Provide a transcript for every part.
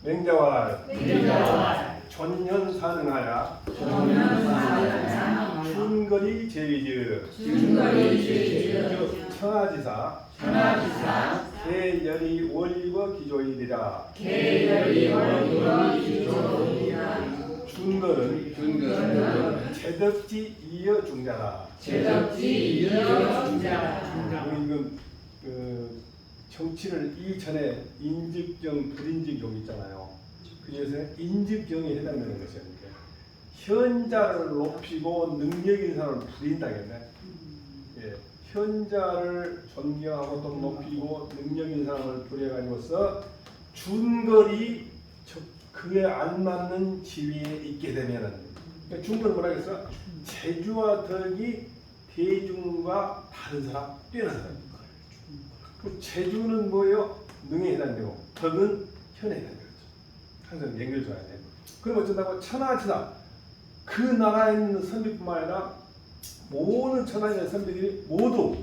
맹자왈 맹자왈 전현사능하야 전현사능하야 준거리 제위즈 준거리 제위즈 천하지사 천하지사 계열이 원리버 기조이리라. 계열이 원리버 기조이리라. 준거는 제덕지 이어 중자라. 제덕지 이어 중자라. 이건 정치를 이전에 인직경, 불인직경 있잖아요. 그래서 인직경에 해당되는 것이에요. 현자를 높이고 능력 있는 사람을 부린다겠네. 예, 현자를 존경하고 또 높이고 능력 있는 사람을 부려가지고서 준거리 그에 알맞는 지위에 있게 되면은 그러니까 준거는 뭐라 그랬어? 재주와 덕이 대중과 다른 사람, 뛰어난 사람. 그 재주는 뭐예요? 능에 해당되고 덕은 현에 해당되죠. 항상 연결줘야 돼. 그럼 어쩐다고? 천하지사 그 나라에 있는 선비뿐만 아니라 모든 천하에 있는 선비들이 모두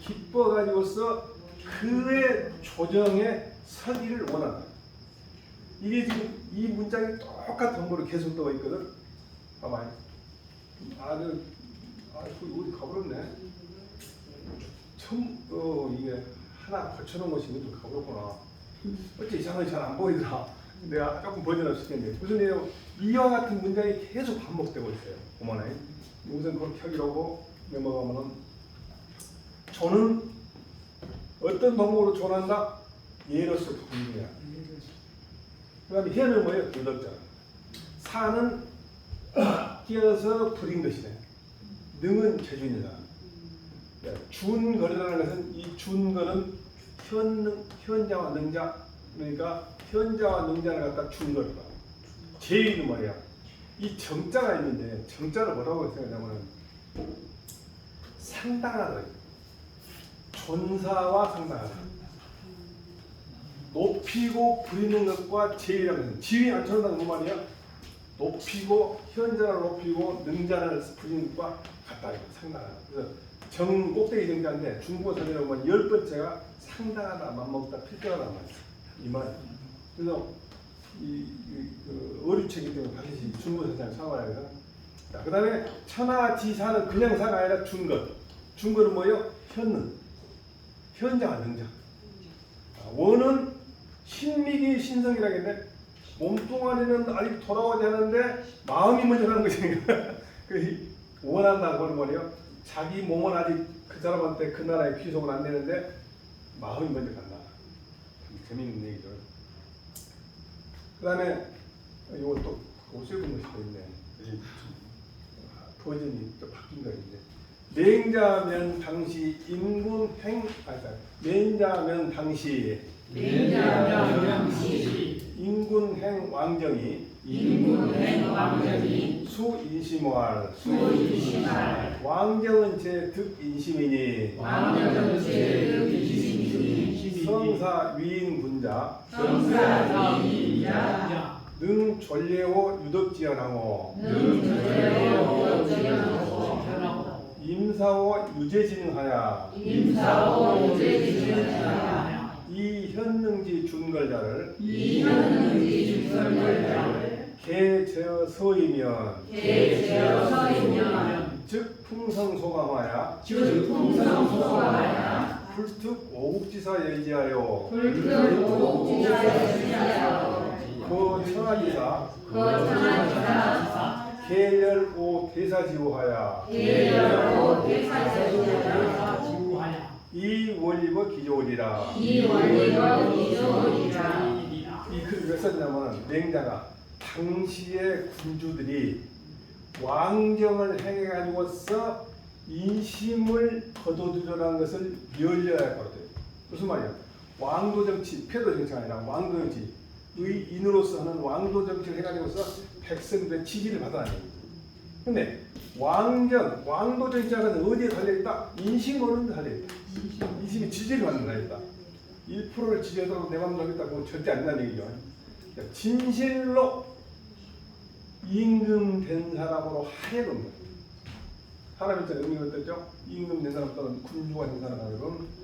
기뻐가지고서 그의 조정에 서기를 원한다. 이게 지금 이 문장이 똑같은 번호로 계속 떠 있거든. 봐봐요. 어디 가버렸네. 이게 하나 걸쳐놓은 것이 좀 가버렸구나. 어째 이상하게 잘 안 보이더라. 내가 조금 번역을 시켰는데 무슨 내용? 이와 같은 문장이 계속 반복되고 있어요. 보면은 우선 그렇게 하기로 넘어가면은 조는 어떤 방법으로 조난다? 예로서 부인이야. 그 다음에 현은 뭐예요? 도덕자. 사는 끼어서 부린 것이네. 능은 재주인이다. 준거리라는 것은 이 준거는 현자와 능자, 그러니까 현자와 능자를 갖다 준거리다. 제의는 뭐야? 이 정자가 있는데 정자를 뭐라고 생각하냐면 상당하다. 존사와 상당하다. 높이고 부리는 것과 제의라는 것은 지위 안 쳐준다는 그 말이야. 높이고 현자를 높이고 능자를 부리는 것과 같다. 상당하다. 그래서 정 꼭대기 정자인데 중국어 선생님은 보면 10번째가 상당하다, 맘먹다, 필요하다 말이야. 이 말이야. 그래서 어류책이기 때문에 반드시 중국어 선생님 사와야 돼요. 자, 그 다음에 천하지사는 그냥 사가 아니라 준것. 준것은 뭐예요? 현능. 현자와 능자. 원은 신미기 신성이라겠네. 몸뚱아리는 아직 돌아오지 않는데 마음이 먼저 가는 것이니까 원한다고 하는 말이에요. 자기 몸은 아직 그 사람한테 그 나라에 귀속을 안 되는데 마음이 먼저 간다. 재미있는 얘기죠. 그 다음에 이거 또 오세분 것이 또 있네. 버전이 또 바뀐 거인데 맹자면 당시 인군행 맹자면 당시 인군행 왕정이 수인심할 왕정은 제 득인심이니 성사 위인군자 능 존례호 유덕지연하고 임사호 유재진하야 이 현능지 준걸자를 개저서이면 즉 풍성소감하야 불특 오국지사 예지하여 그 천하지사 계열오 대사지호하야 이 원리버 기조리라. 이 글을 왜 썼냐면 맹자가 당시의 군주들이 왕정을 행해가지고서 인심을 거둬들여라는 것을 열려야 했거든요. 무슨 말이야? 왕도 정치, 패도 정치가 아니라 왕도 정치, 의인으로서 하는 왕도 정치를 해가지고서 백성들의 지지를 받아내는 거예요. 근데 왕도 정치하는 어디에 달려있다? 인심 어느 데 달려있다. 인심이 지지를 받는 데 달려있다. 1%를 지지하더라도 내 맘 나겠다고 절대 안 된다는 얘기죠. 진실로 임금된 사람으로 하여금 사람 있잖아요. 의미가 어떻죠? 임금된 사람 또는 군주가 된 사람은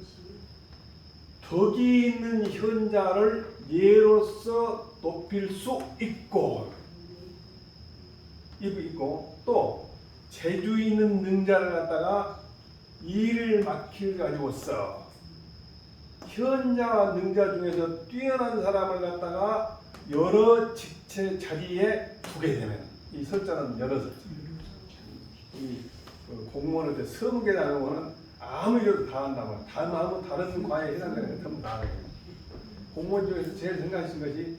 덕이 있는 현자를 예로서 높일 수 있고 또 재주 있는 능자를 갖다가 일을 맡길 가지고서 현자와 능자 중에서 뛰어난 사람을 갖다가 여러 직책 자리에 두게 되면 이 설자는 여러 설자. 이 공무원한테 서무계라는 거는 아무 일도 다 한다면 다른 과에 해당되는 거 전부 다 하는 거예요. 공무원 중에서 제일 생각하신 것이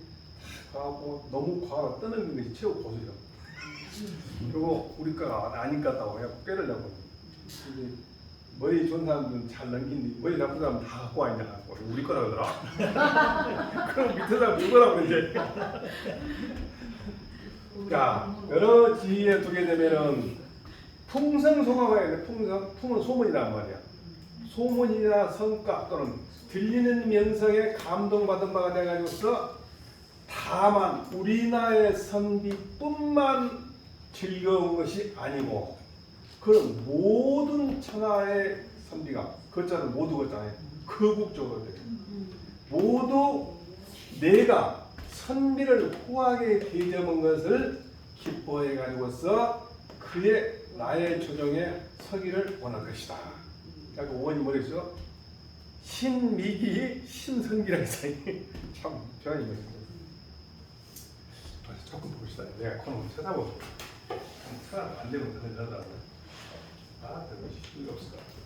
다 과하고 너무 과가 떠넘긴 것이 최고 고수죠. 그리고 우리 과가 아닌 것 같다고 해서 빼려고. 머리 좋은 사람들은 잘 넘긴데 머리 나쁜 사람은 다 갖고 와 있냐 갖고 우리 거라 그러더라. 그럼 밑에 사람 누구라고 그러지? 자, 여러 지위에 두게 되면은 풍성소가가 있는데 풍은 소문이란 말이야. 소문이나 성과 또는 들리는 명성에 감동받은 바가 돼가지고서 다만 우리나라의 선비뿐만 즐거운 것이 아니고 그런 모든 천하의 선비가 글자는 모두 글자네. 거국적으로 돼. 모두 내가 선비를 후하게 대접한 것을 기뻐해 가지고서 그의 나의 조정에 서기를 원할 것이다. 그러니까 어머니 머릿속에 신미기 신성기라는 생이 참 좋아하는 것입니다. 조금 봅시다. 내가 그럼 찾아보고 찾아보면 안 되면 그런 거더라고요. 아, 그런 것이 필요 없을 것 같아요.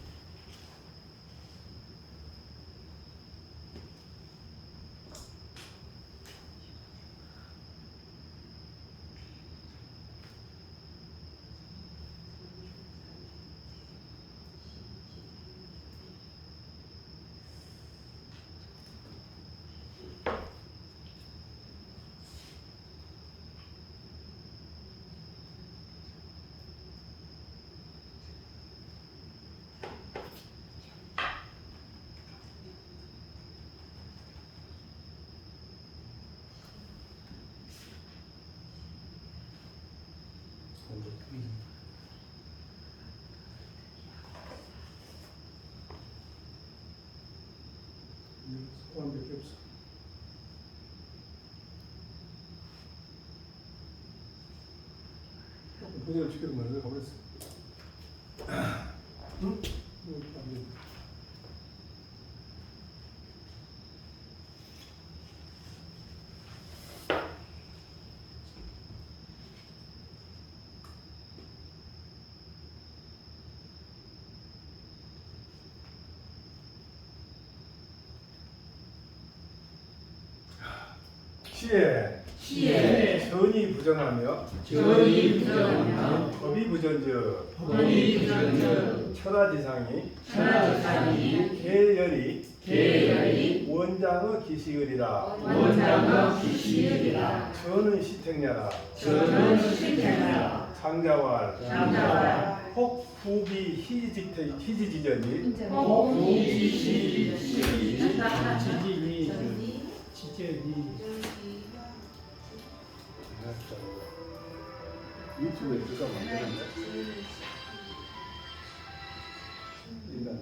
소원 몇 개 없어. 본인을 지켜도 말해서 가버렸어. 응? 시에 전이 부정하며 법이 부전적 천하지상이 계열이 원장의 기시을이라 저는 시택냐라 장자왈 혹부기 희지지전이 유튜브에 기사 만드는데 일단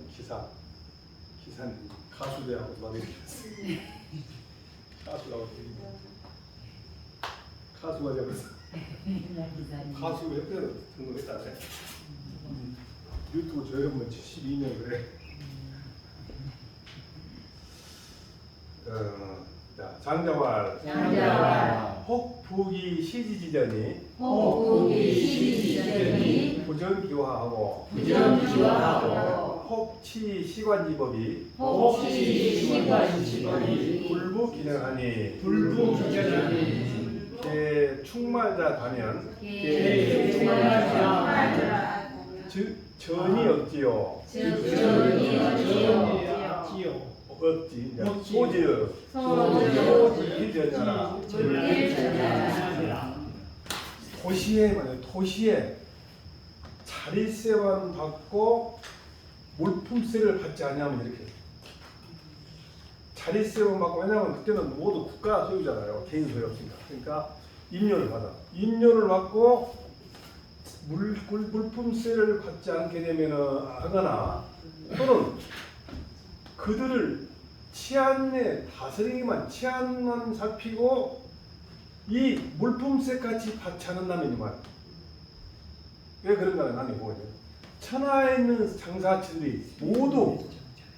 기사는 가수대하고 도와드리겠어. 가수라고 가수가 되어서 가수 협회로 등록했다네. 유튜브 조회만 72년 그래. 자, 장자왈 혹부기 시지지전이 부정기화하고 혹치 시관지법이 불부기능하니 충말자 다면 전이 없지요. 없지. 소지의 소지전이라 도시에 자리세만 받고 물품세를 받지 않냐면 이렇게 자리세만 받고 왜냐하면 그때는 모두 국가 소유잖아요. 개인 소유 없으니까. 그러니까 임료를 받아. 임료를 받고 물품세를 받지 않게 되면 하거나 또는 그들을 치안에 다스리기만 치안만 살피고 이 물품세 같이 받지 않는다면 이만 왜 그런가를 나는 보거든요. 천하에 있는 장사치들이 모두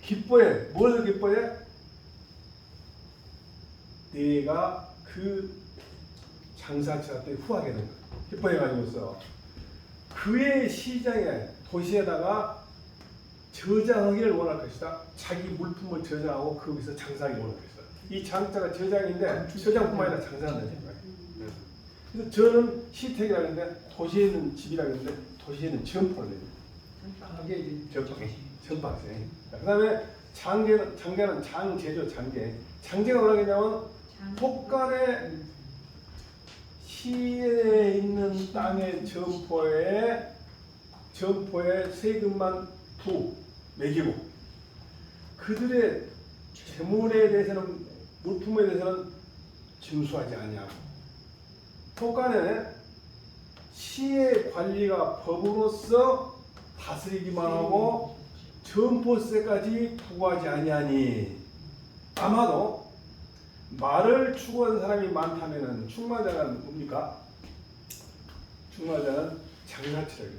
기뻐해. 뭘 기뻐해? 내가 그 장사치한테 후하게 된 거야. 기뻐해가지고서 그의 시장에 도시에다가 저장하기를 원할 것이다. 자기 물품을 저장하고 거기서 장사하기 원할 것이다. 이 장자가 저장인데 저장뿐만 아니라 장사한다는 거예요. 그래서 저는 시택이라고 하는데 도시에 있는 집이라고 하는데 도시에 있는 점포를 내요. 전방세. 그 다음에 장계는 장제죠. 장제가 뭐라고 했냐면 폭간에 시에 있는 땅의 점포에 세금만 매기고 그들의 재물에 대해서는 물품에 대해서는 징수하지 아니하고 폭간에 시의 관리가 법으로서 다스리기만 하고 점포세까지 부과하지 아니하니 아마도 말을 추구하는 사람이 많다면은 충마자는 뭡니까? 충마자는 장사치라고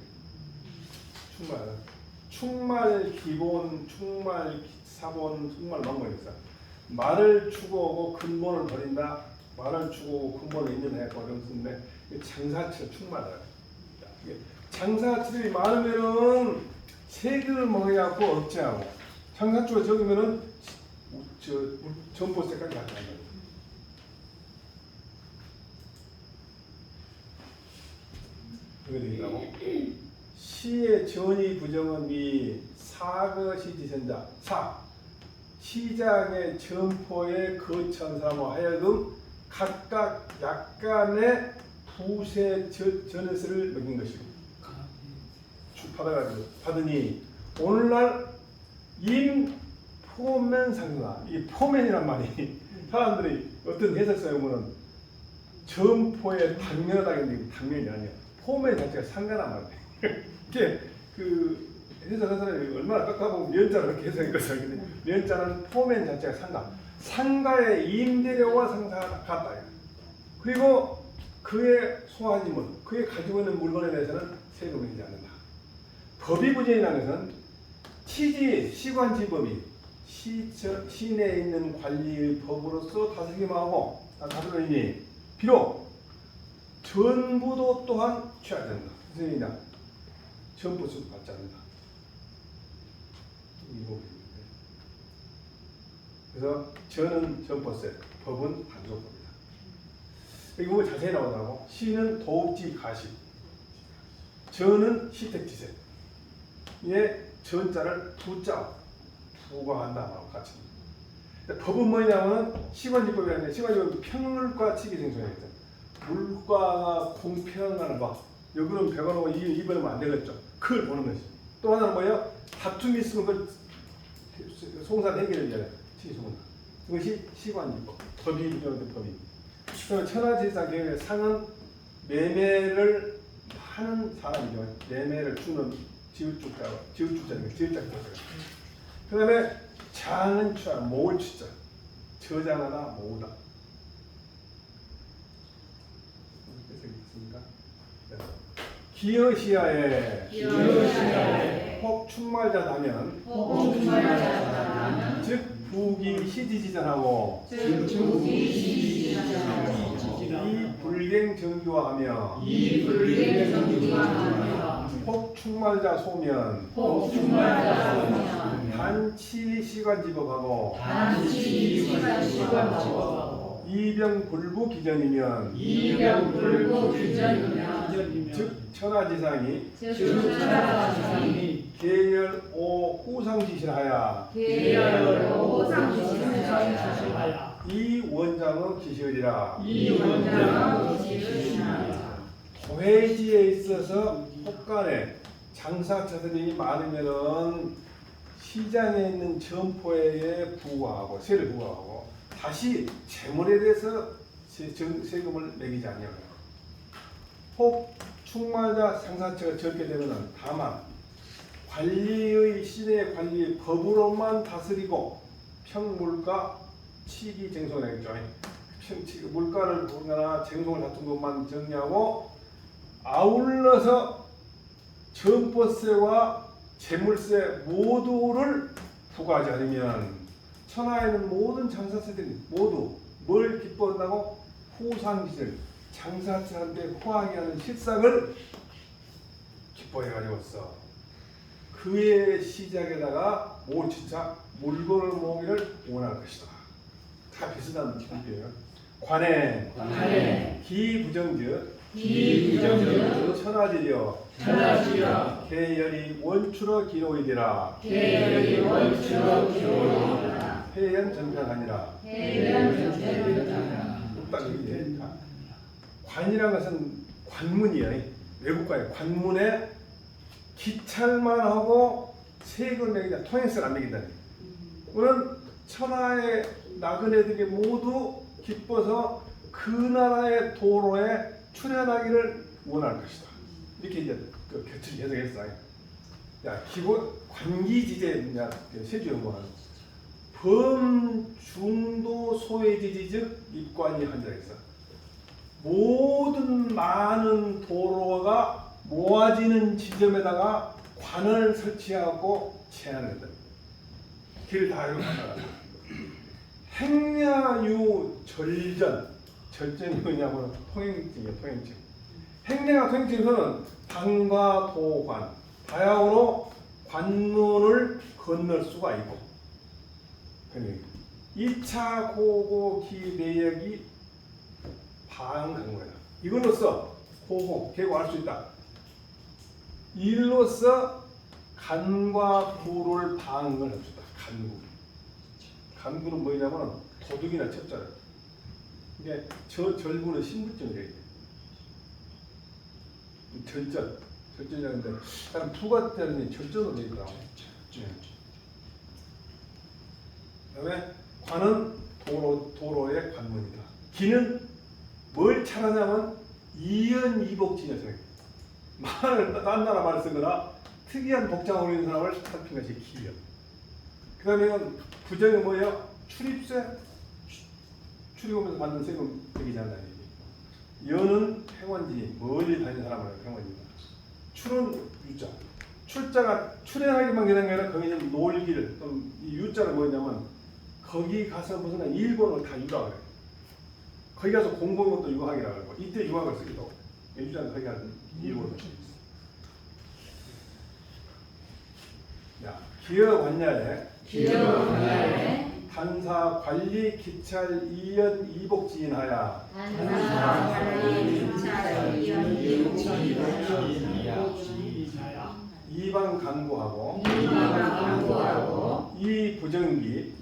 해요. 충말 기본, 충말 사본, 충말 망본이 있어. 말을 추구하고 근본을 버린다. 말을 추구하고 근본을 있는 해 버렸는데 장사치가 충말이야. 장사치들이 많으면은 세금을 먹어야 하고 억제하고 장사치가 적으면은 점포세까지 갖다 한다. 그게 되겠다고? 시의 전이 부정은 미 사거시지선자 시장의 점포에 거처한 사람과 하여금 각각 약간의 부세 전세를 먹인 것이고 받으니 오늘날 포멘 상사 이 포멘이란 말이 사람들이 어떤 해석서에 보면 점포에 당면하다는데 당면이 아니야. 포멘 자체가 상가란 말이에요. 이게 그 해석한 사람이 얼마나 깎아보면 면자를 그렇게 해석했거든요. 면자는 포멘 자체가 상가의 임대료와 상가같다. 그리고 그의 소화지물, 그의 가지고 있는 물건에 대해서는 세금을 내지 않는다. 법이 부재인한 것은 시관지법이 시내에 있는 관리의 법으로서 다스리기만 하고 다스리니 비록 전부도 또한 취하지 않는다. 선생님이나 전부수 받지 않는다. 그래서 저는 전포세, 법은 단속법이다. 여기 보면 자세히 나오더라고. 시는 도읍지 가시, 저는 시택지세. 예, 전자를 부과한다 같이. 법은 뭐냐면 시관지법이 아니라 시관지법은 평물과 치기생소해요. 물가가 공평한 법. 여기는 100원하고 이번에는 안 되겠죠. 그걸 보는 것이. 또 하나는 뭐예요? 다툼이 있으면 그걸 송산 해결해야 치기송산. 이것이 시관지법. 법이 부정된 법이. 그럼 천하제사 계획의 상은 매매를 하는 사람이죠. 매매를 주는 지읒주자가 그 다음에 장은 모을 주자. 저장하다, 모으다. 기여시야에 혹 충말자 나면 즉 부기 시지지전하고 이 불갱 정규화하며 혹 충말자 소면 단치 시관지법하고 이병 불부 기전이면 즉 천하지상이 계열 오 후상지시하야 이 원장은 기시으리라. 도회지에 있어서 혹간에 장사처들이 많으면은 시장에 있는 점포에 부과하고 세를 부과하고 다시 재물에 대해서 세금을 매기지 아니하고 혹 충마자 상사처가 적게 되면은 다만 관리의 시내 관리 법으로만 다스리고 평물과 치기 쟁송하겠죠. 물가를 보거나 쟁송을 다툰 것만 정리하고 아울러서 점포세와 재물세 모두를 부과하지 않으면 천하에 있는 모든 장사세들이 모두 뭘 기뻐한다고? 후상기를 장사세한테 호황이 하는 실상을 기뻐해가지고서 그의 시작에다가 진짜 물건을 모으기를 원할 것이다. 다 비슷한 기법이에요. 관행 기부정즉 천하지려 계열이 원추러 기로이되라 회연 전편하니라. 관이라는 것은 관문이에요. 외국과의 관문에 기찰만 하고 세금을 매긴다. 통행세를 안 매긴다. 우리는 천하의 나그네들이 모두 기뻐서 그 나라의 도로에 출연하기를 원할 것이다. 이렇게 이제 그 곁을 해석했어요. 기본 관기지제 세주연구는 범중도 소외지지 즉 입관이 한자에서 모든 많은 도로가 모아지는 지점에다가 관을 설치하고 제한을 했다. 길을 다 이용한다. 행야유 절전이 뭐냐면 통행증이에요. 통행증. 행야가 통행증에서는 당과 도관 다양으로 관문을 건널 수가 있고 2차 고고기 내역이 방한 거다. 이걸로써 고고 계고할 수 있다. 일로써 간과 구를 방을 할 수 있다. 간구는 뭐냐면 도둑이나 첩자를. 이게 저 절구는 신분증이 되어 있대. 절전이라는데 다른 부가자는 절전으로 되어 있더라고. 그다음에 관은 도로의 관문이다. 기는 뭘 차라냐면 이연이복지냐. 딴 나라 말을 쓰거나 특이한 복장을 입는 사람을 살핀 것이 기여. 그 다음에 부정이 뭐예요? 출입세, 출입하면서 받는 세금 되지 않는다는 얘기. 여는 행원지, 멀리 다니는 사람을 행원입니다. 출은 유자. 출자가 출연하기만 되는 게 아니라 거기는 놀기를, 이 유자는 뭐냐면 거기 가서 무슨 일본어를 다 유학을 해요. 거기 가서 공부한 것도 유학이라고 하고 이때 유학을 쓰기도 하고 유자는 거기 가서 일본어를 쓰고 있어요. 기여관야에 단사 관리 기찰 이연 이복지인하야 이방 강구하고 이 부정기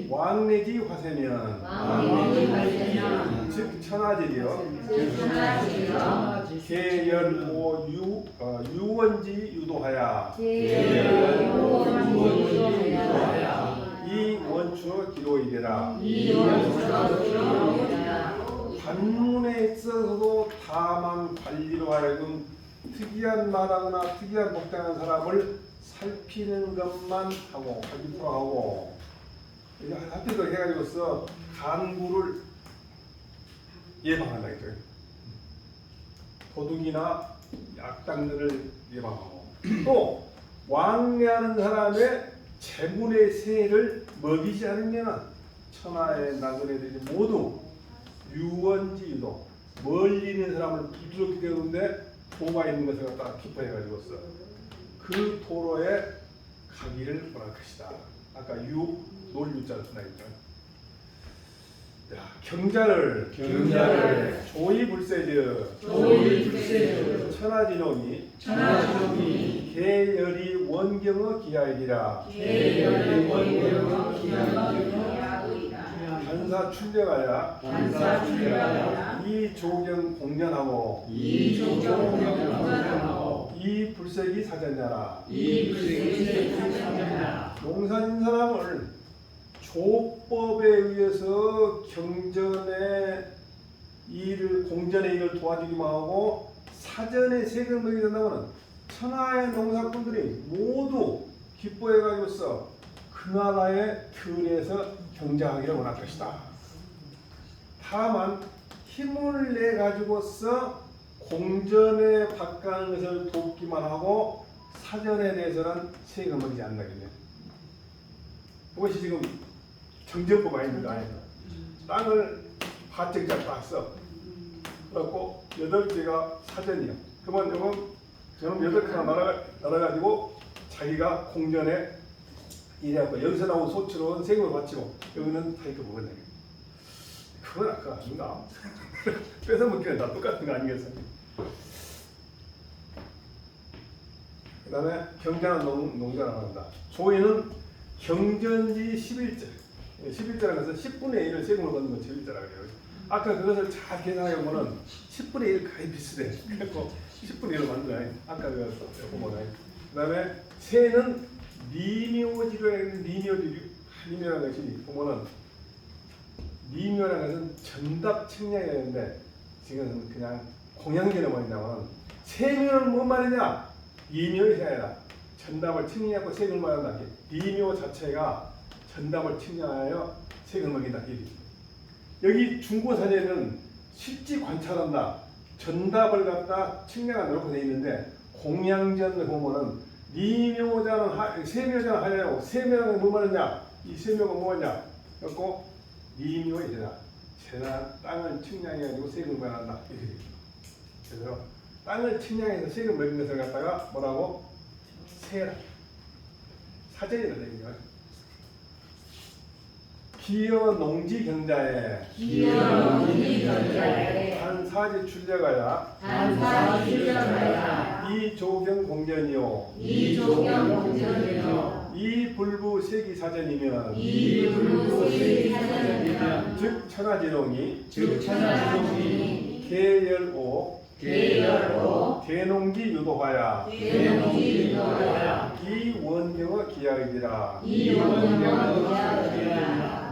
왕내지 화세면 즉 천하지리여 계열오 유원지 유도하야 이 원추 기로이되라. 관문에 있어서도 다만 관리로 하여금 특이한 말하거나 특이한 복장한 사람을 살피는 것만 하고 관리로 하고 하필 해가지고서 간구를 예방한다 했죠. 도둑이나 악당들을 예방하고 또 왕래하는 사람의 재물의 세를 먹이지 않으면 천하의 나그네들이 모두 유원지 유도 멀리 있는 사람을 부드럽게 되는데 도가 있는 것을 갖다 기뻐해가지고서 그 도로에 가기를 원할 것이다. 아까 놀유자를 쓴다 했죠. 경자를 조이불세즈 천하지노니 계열이 원경의 기하이리라. 단사 출력하야 이 조경 공연하고 이 불색이 사전냐라. 농사진 사람을 조법에 의해서 공전의 일을 도와주기만 하고 사전에 세금을 먹이게 된다면 천하의 농사꾼들이 모두 기뻐해가지고서 그 나라의 틀에서 경쟁하기를 원할 것이다. 다만 힘을 내 가지고서 공전에 바꾸는 것을 돕기만 하고 사전에 대해서는 세금을 먹이지 않는다겠네요. 그것이 지금 정전법 아닙니다. 땅을 파책자 땄어. 그래갖고 8개가 사전이요. 그러면 저는 8개가 날아가지고 자기가 공전에 이래갖고 여기서 나온 소치로는 세금을 바치고 여기는 자기가 먹었네. 그건 아닌가? 뺏어먹기는 다 똑같은 거 아니겠어요? 그 다음에 경자는 농자라고 합니다. 조인은 경전지 11절. 11절이라는 것은 10분의 1을 세금을 걷는 건 11절이라고 해요. 아까 그것을 잘 계산해보면 10분의 1 거의 비슷해. 그래서 10분의 1을 만들어요. 아까 그거 보면. 그 다음에 세는 리묘지로 해서 리묘라는 것이 보면은 리묘라는 것은 전답 측량이었는데 지금은 그냥 공양계를 말이냐면 세묘는 뭔 말이냐? 리묘의 세아니라 전답을 측량하고 세금을 말한다. 리묘 자체가 전답을 측량하여 세금을 먹인다. 여기 중고사제는 실지 관찰한다. 전답을 갖다 측량한다고 되어 있는데 공양전을 보면은 리묘자는 세묘자는 하냐고 세묘는 뭐 말하냐? 이 세묘가 뭐냐? 그래서 리묘의 세다. 세나 땅을 측량해가지고 세금을 받는다. 그래서 땅을 측량해서 세금 먹는 것을 갖다가 뭐라고? 세라. 사전이라 되는 거야. 기여 농지 경자에 한사지 출려가야 이조경 공전이요 이불부 세기 사전이면 즉 천하지농이 계열오 계농지 유도하야 이원경의 기하이니라.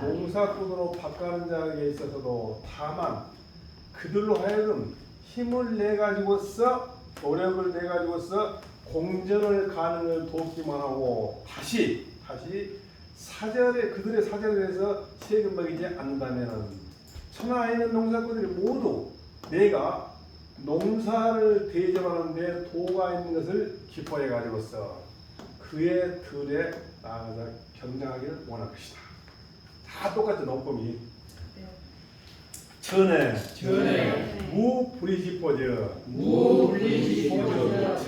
농사꾼으로 바꾸는 자에게 있어서도 다만 그들로 하여금 힘을 내 가지고서 노력을 내 가지고서 공전을 가는 걸 돕기만 하고 다시 사절에 그들의 사절에 대해서 세금 먹이지 않는다면은 천하에 있는 농사꾼들이 모두 내가 농사를 대접하는데 도가 있는 것을 기뻐해 가지고서 그의 들에 나아가서 경장하기를 원할 것이다. 다 똑같은 농법이. 전에 무브리지포즈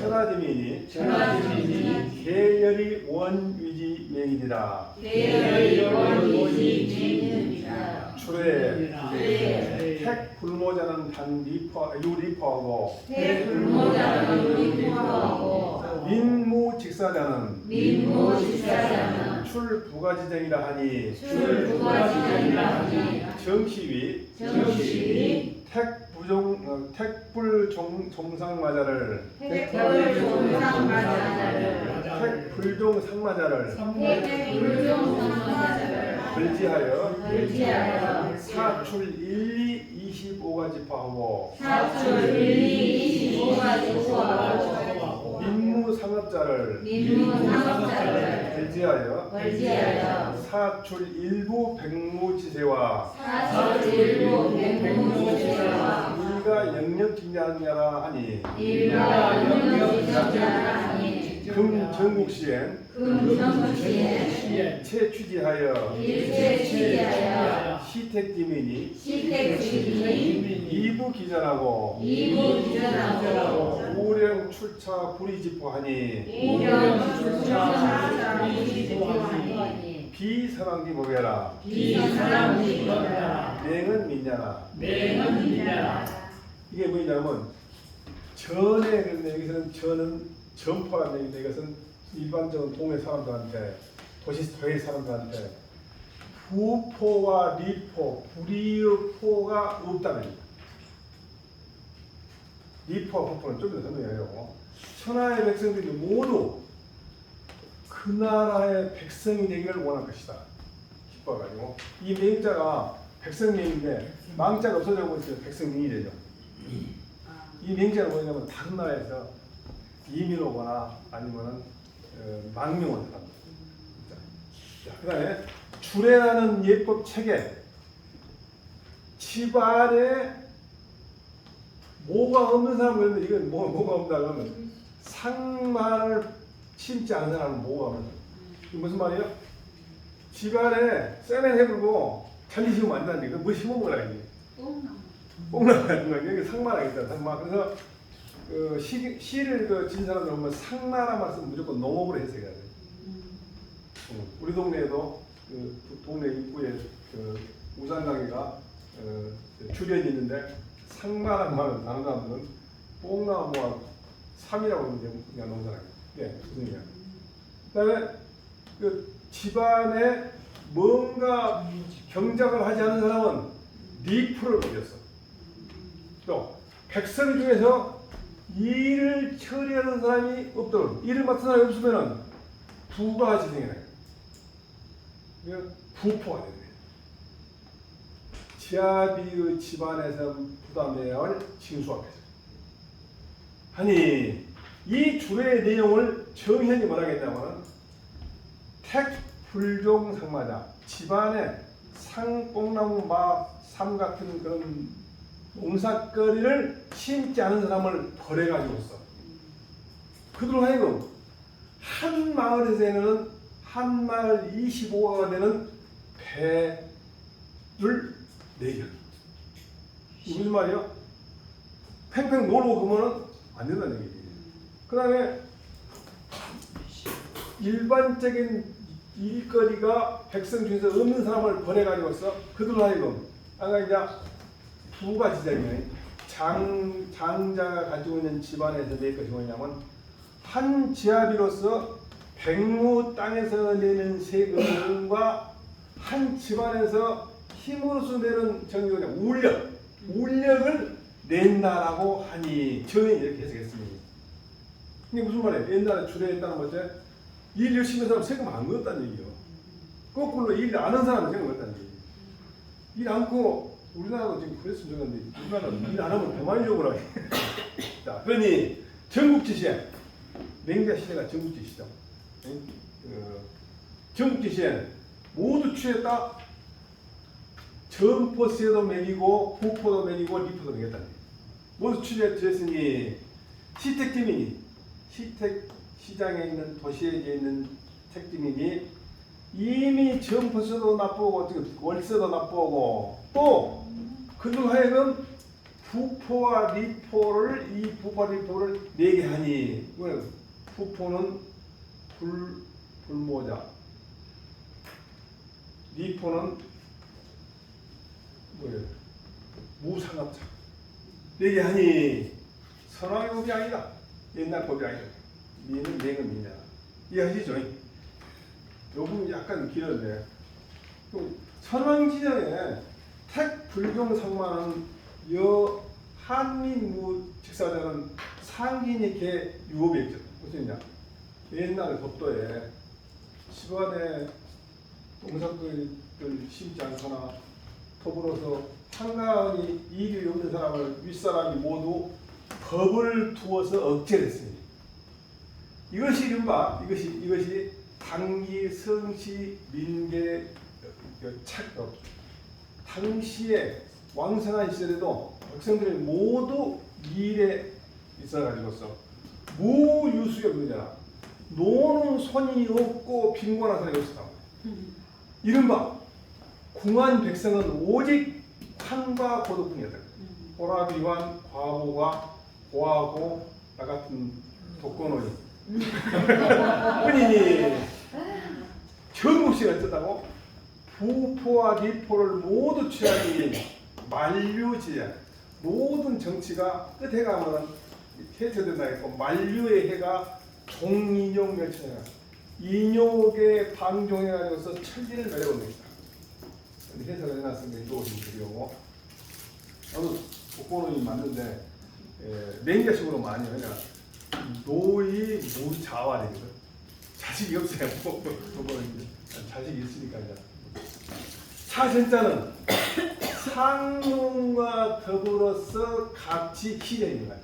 천하지민이 계열이 원위지명이니라. 출에 택 불모자는 단 유리포하고 민무 직사자는 출 부가지정이라 하니 정시위 택불 종상마자를 택불종 상마자를 벌지하여 사출 1, 2, 25가지 파하고 민무 상업자를 벌지하여 사출 일부 백무지세와 일가 영역징자하느냐라 하니 금전국시엔 채취지하여 시택지민이 이부 기전하고 우령 출차 불이지포하니 비사랑기 먹여라. 맹은 믿냐라. 이게 뭐냐면 전에 그런데 여기서는 전은 전포라는 얘기인데 이것은 일반적인 동네 사람들한테 도의 사람들한테 부포와 리포, 불이의 포가 없다는 얘기입니다. 리포와 부포는 좀 더 설명해요. 천하의 백성들이 모두 그 나라의 백성이 되기를 원할 것이다. 기뻐가지고 이 맹자가 백성명인데 망자가 없어져 버리면 백성명이 되죠. 이 맹자는 뭐냐면 다른 나라에서 이민 오거나 아니면은 망명을 합니다. 그 다음에 주례라는 예법 책에 집안에 뭐가 없는 사람은 그런데 이건 뭐가 없다 그러면 상만을 심지 않은 사람은 뭐가 없는 사람. 이게 무슨 말이에요? 집안에 쇠맨 해불고 잔디 심으면 안 된다는 게 뭐 심은 거라 이게. 뽕나무 같은 거 이게 상만하겠다 상만. 그래서 그 시를 진 사람들 보면 상나라만 쓰면 무조건 농업으로 해석해야 돼. 우리 동네에도 그 동네 입구에 그 우산가게가 출연이 있는데 상나란 말은 다른 사람들은 뽕나무와 삼이라고 그냥 농사라고. 예, 무슨 얘기야? 그다음에 그 집안에 뭔가 경작을 하지 않는 사람은 리프를 올렸어. 또 백성 중에서 일을 처리하는 사람이 없도록 일을 맡은 사람이 없으면은 부가 지생해요. 부포가 되는 거예요. 지아비의 집안에서 부담해야 할 징수 앞에서. 아니 이 주례의 내용을 정현이 뭐라 했냐면 택불종상마자 집안에 상뽕나무 마삼 같은 그런 농사거리를 심지 않은 사람을 벌해가지고서 그들로 하여금 한 마을에서는 한 마을 25가가 되는 배를 내게 하기. 무슨 말이야? 팽팽 놀고 그러면 안 된다는 얘기예요. 그 다음에 일반적인 일거리가 백성 중에서 없는 사람을 보내가지고서 그들로 하여금 아까 이제 두 가지 지장이에요. 장자가 가지고 있는 집안에서 낼 것이 뭐냐면 한 지아비로서 백무 땅에서 내는 세금과 한 집안에서 힘으로서 내는 정규가 울력을 낸다라고 하니 저는 이렇게 해석했습니다. 이게 무슨 말이에요? 옛날에 주례했다는 거지? 일 열심히 하는 사람 세금 안 걷었다는 얘기요. 거꾸로 일 안 하는 사람은 세금 걷었다는 얘기. 일 않고 우리나라도 지금 그랬으면 좋겠는데 우리나라는 일 안 하면 더 많이 줘보라. 자, 그러니 전국지시에 맹자 시대가 전국지시죠. 전국지시에 모두 취했다. 점포세도 매기고 부포도 매기고 리포도 매겼다는 얘기. 모두 취했으니 시택지민이 시택시장에 있는 도시에 있는 택지민이 이미 점포세도 나쁘고 월세도 나쁘고 또 그들 하여금 부포와 리포를 내게 하니 부포는 불모자 리포는 뭐예요? 무상업자 내게 하니 선왕의 법이 아니다. 옛날 법이 아니다. 니는 내는 니냐 이해하시죠? 요 부분 약간 길었는데 또 선왕지정에 택불종상마는 여 한민무 직사자는 상인이 개 유업이었죠. 무슨 냐 옛날 법도에 집안에 농사들을 심지 않거나 더불어서 한가하니 일이 없는 사람을 윗사람이 모두 법을 두어서 억제했습니다. 이것이 이른바 이것이 당기 성시 민계 착업 당시에 왕성한 시절에도 백성들이 모두 일에 있어가지고서 무유수의 문제라 노는 손이 없고 빈곤한 사람이 없었다. 이른바 궁한 백성은 오직 환과 고도뿐이었다. 호라비완 과부가 고하고 나 같은 독거노인 뿐이니 전국시가 어쩌다고 부포와 리포를 모두 취하니 만류지야. 모든 정치가 끝에 가면 해체된다 했고 만류의 해가 종인용 멸치냐 인욕에 방종해가지고서 천지를 매려오는 것이다. 해석을 해놨으니까 이쪽으로 좀 드리고 나도 독거노인이 맞는데 맹자식으로 많이 하냐 노이 무자활이거든. 자식이 없어요. 자식이 있으니까 이제 사전자는 상농과 더불어서 같이 기져 있는 거야.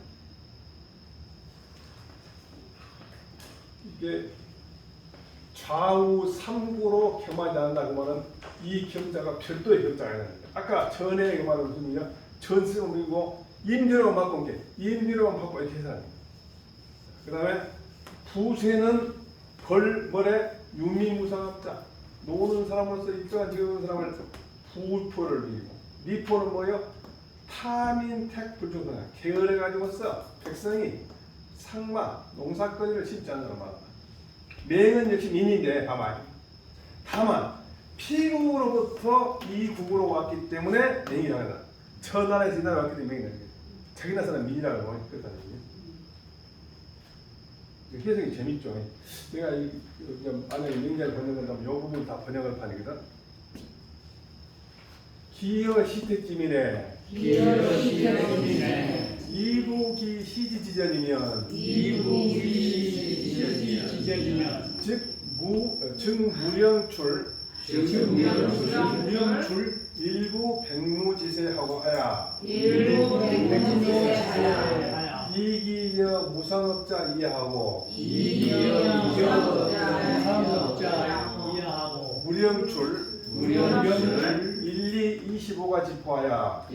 이게 좌우 삼구로 겸하지 않는다 그러면은 이 겸자가 별도의 겸자가 아닙니다. 아까 전에 그 말을 무슨요? 전승을 그리고 임대료만 받고 온 게 임대료만 받고 이렇게 해서 그 다음에 부세는 벌벌에 유미무상업자 노는 사람으로서 일정한 지은 사람을 부포를 드리고 미포는 뭐예요? 타민택 불충성이야. 계열해 가지고서 백성이 상마 농사거리를 심지 않는 사람 말한다. 맹은 역시 민인데 다만 피국으로부터 이 국으로 왔기 때문에 맹이라고 한다. 천하에서 이 나라 왔기 때문에 맹이다. 자기 나라는 민이라고 그랬다는 얘기. 해석이 재밌죠. 내가 만약에 명제를 번역한다면 이 부분 다 번역을 파니거든. 기여 시택지민에 기여 시택지민에 이북이 시지지전이면 즉무령출 일부 백무지세하고 하야 이기여 무상업자 이하하고 무령출 1,2,25가 지포하야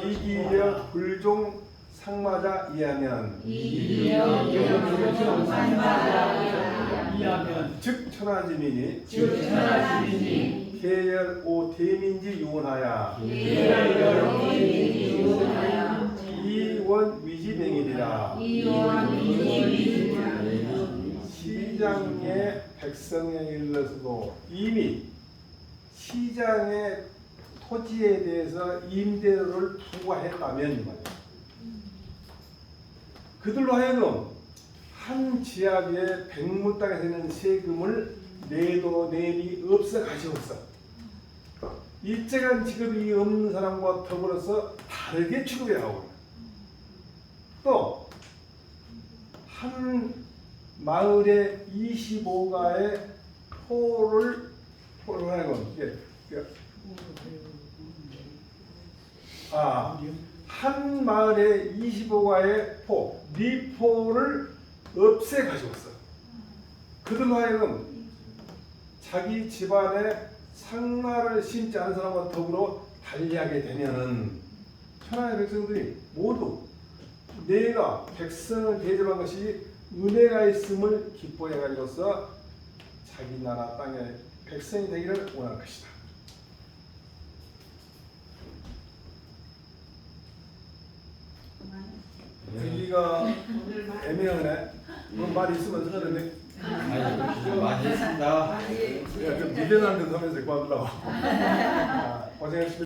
이기여 불종 상마자 이하면 즉 천하지민이 계열 오 대민지 유언하야 이원 위지맹이니라 시장의 백성에 일러서도 이미 시장의 토지에 대해서 임대료를 부과했다면 이 말이에요. 그들로 하여금 한 지압의 백무 땅에 되는 세금을 내도 내비 없어 가져왔어. 일정한 직업이 없는 사람과 더불어서 다르게 취급해 하고 또 한 마을에 25가의 포를 하여금 한 마을에 25가의 포, 미포를 없애 가져왔어. 그들로 하여금 자기 집안에 상마를 심지 않은 사람과 더불어 달리하게 되면은 천하의 백성들이 모두 내가 백성을 대접한 것이 은혜가 있음을 기뻐해 가지고서 자기 나라 땅에 백성이 되기를 원할 것이다. 여기가 애매하네. 뭐 말이 있으면 하는데. 많이 했습니다. 좀 미련한 듯 하면서 그만두라고. 고생했습니다.